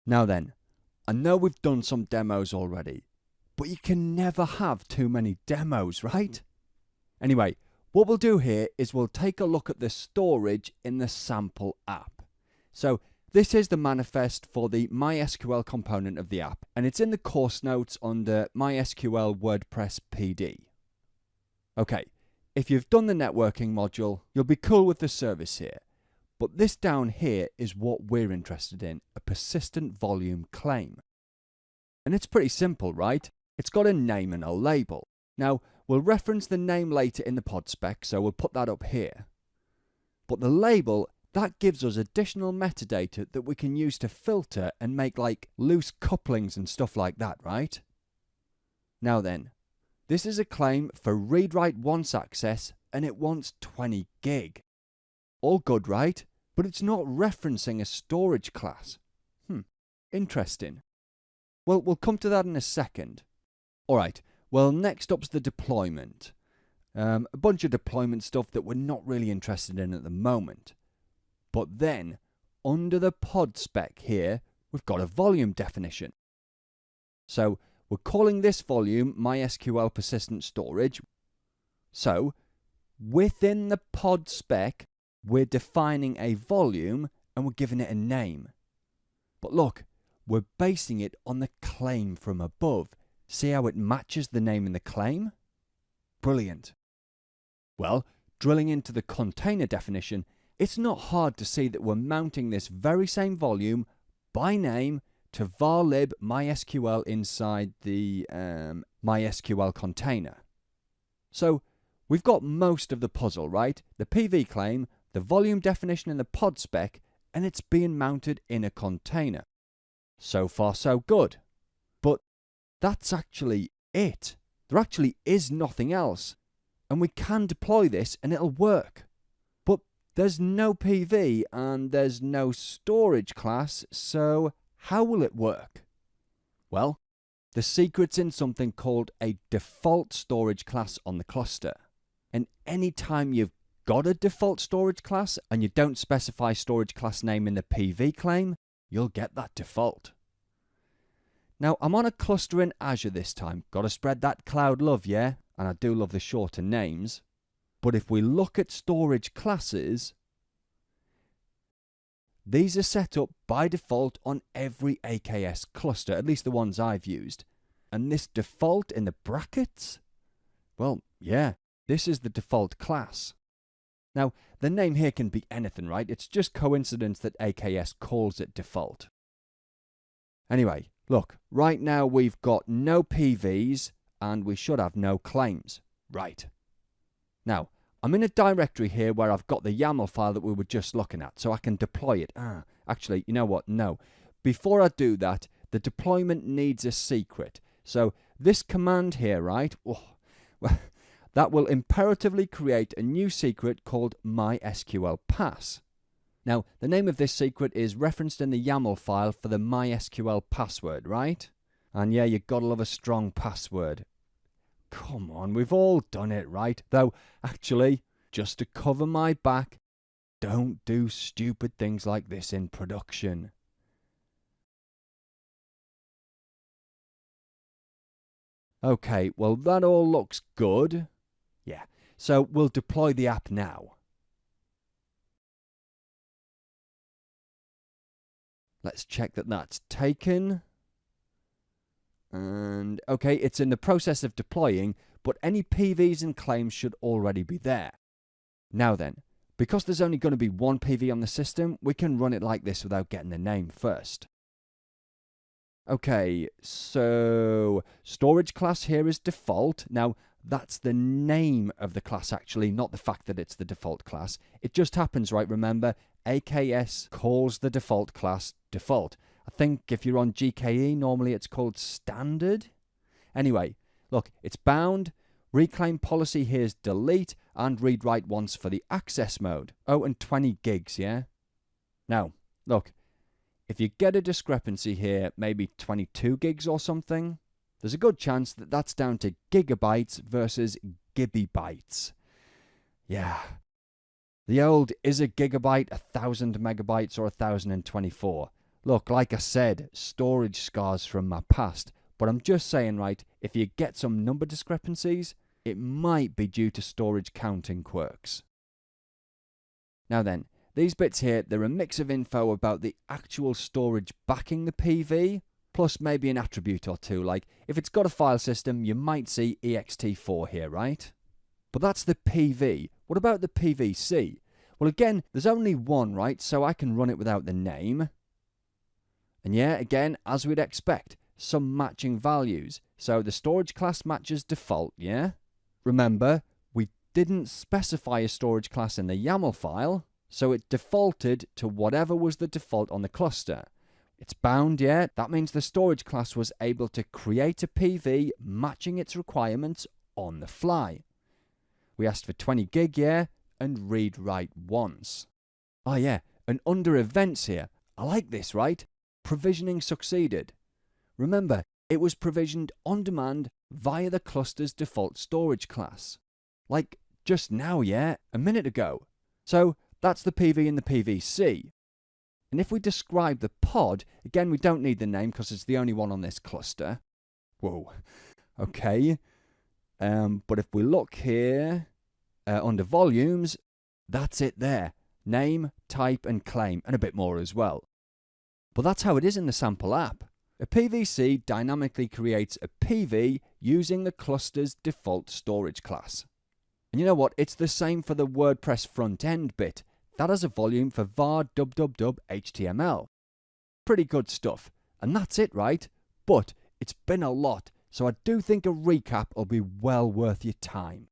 Now then, I know we've done some demos already, but you can never have too many demos, right? Anyway, what we'll do here is we'll take a look at the storage in the sample app. So this is the manifest for the MySQL component of the app, and it's in the course notes under MySQL WordPress PD. Okay, if you've done the networking module, you'll be cool with the service here. But this down here is what we're interested in, a persistent volume claim. And it's pretty simple, right? It's got a name and a label. Now, we'll reference the name later in the pod spec, so we'll put that up here. But the label, that gives us additional metadata that we can use to filter and make like loose couplings and stuff like that, right? Now then, this is a claim for read-write-once access and it wants 20 gig. All good, right? But it's not referencing a storage class. Interesting. Well, we'll come to that in a second. Alright, well next up's the deployment. A bunch of deployment stuff that we're not really interested in at the moment. But then, under the pod spec here, we've got a volume definition. So, we're calling this volume MySQL persistent storage. So, within the pod spec, we're defining a volume and we're giving it a name. But look, we're basing it on the claim from above. See how it matches the name in the claim? Brilliant. Well, drilling into the container definition, it's not hard to see that we're mounting this very same volume by name to varlib MySQL inside the MySQL container. So we've got most of the puzzle, right? The PV claim, the volume definition in the pod spec, and it's being mounted in a container. So far so good. But that's actually it. There actually is nothing else. And we can deploy this and it'll work. But there's no PV and there's no storage class, so how will it work? Well, the secret's in something called a default storage class on the cluster. And anytime you've got a default storage class and you don't specify storage class name in the PV claim, you'll get that default. Now, I'm on a cluster in Azure this time. Got to spread that cloud love, yeah? And I do love the shorter names. But if we look at storage classes, these are set up by default on every AKS cluster, at least the ones I've used. And this default in the brackets? Well, yeah, this is the default class. Now, the name here can be anything, right? It's just coincidence that AKS calls it default. Anyway, look, right now we've got no PVs and we should have no claims. Right. Now, I'm in a directory here where I've got the YAML file that we were just looking at, so I can deploy it. Actually, you know what? No. Before I do that, the deployment needs a secret. So this command here, right? That will imperatively create a new secret called MySQL pass. Now, the name of this secret is referenced in the YAML file for the MySQL password, right? And yeah, you gotta love a strong password. Come on, we've all done it, right? Though, actually, just to cover my back, don't do stupid things like this in production. Okay, well that all looks good. Yeah, so we'll deploy the app now. Let's check that that's taken. And okay, it's in the process of deploying, but any PVs and claims should already be there. Now then, because there's only going to be one PV on the system, we can run it like this without getting the name first. Okay, so storage class here is default. Now, that's the name of the class actually, not the fact that it's the default class. It just happens, right? Remember, AKS calls the default class default. I think if you're on GKE, normally it's called standard. Anyway, look, it's bound. Reclaim policy here is delete and read write once for the access mode. Oh, and 20 gigs, yeah? Now, look, if you get a discrepancy here, maybe 22 gigs or something, there's a good chance that that's down to gigabytes versus gibibytes. Yeah. The old, is a gigabyte 1000 megabytes or 1024? Look, like I said, storage scars from my past, but I'm just saying, right, if you get some number discrepancies, it might be due to storage counting quirks. Now then, these bits here, they're a mix of info about the actual storage backing the PV, plus maybe an attribute or two, like if it's got a file system, you might see ext4 here, right? But that's the PV. What about the PVC? Well, again, there's only one, right? So I can run it without the name. And yeah, again, as we'd expect, some matching values. So the storage class matches default, yeah? Remember, we didn't specify a storage class in the YAML file, so it defaulted to whatever was the default on the cluster. It's bound, yeah? That means the storage class was able to create a PV matching its requirements on the fly. We asked for 20 gig, yeah? And read-write once. Oh yeah, and under events here, I like this, right? Provisioning succeeded. Remember, it was provisioned on demand via the cluster's default storage class. Like just now, yeah? A minute ago. So that's the PV and the PVC. And if we describe the pod, again, we don't need the name because it's the only one on this cluster. Whoa, okay. But if we look here, under volumes, that's it there. Name, type, and claim, and a bit more as well. But that's how it is in the sample app. A PVC dynamically creates a PV using the cluster's default storage class. And you know what? It's the same for the WordPress front-end bit. That has a volume for var www HTML. Pretty good stuff. And that's it, right? But it's been a lot, so I do think a recap will be well worth your time.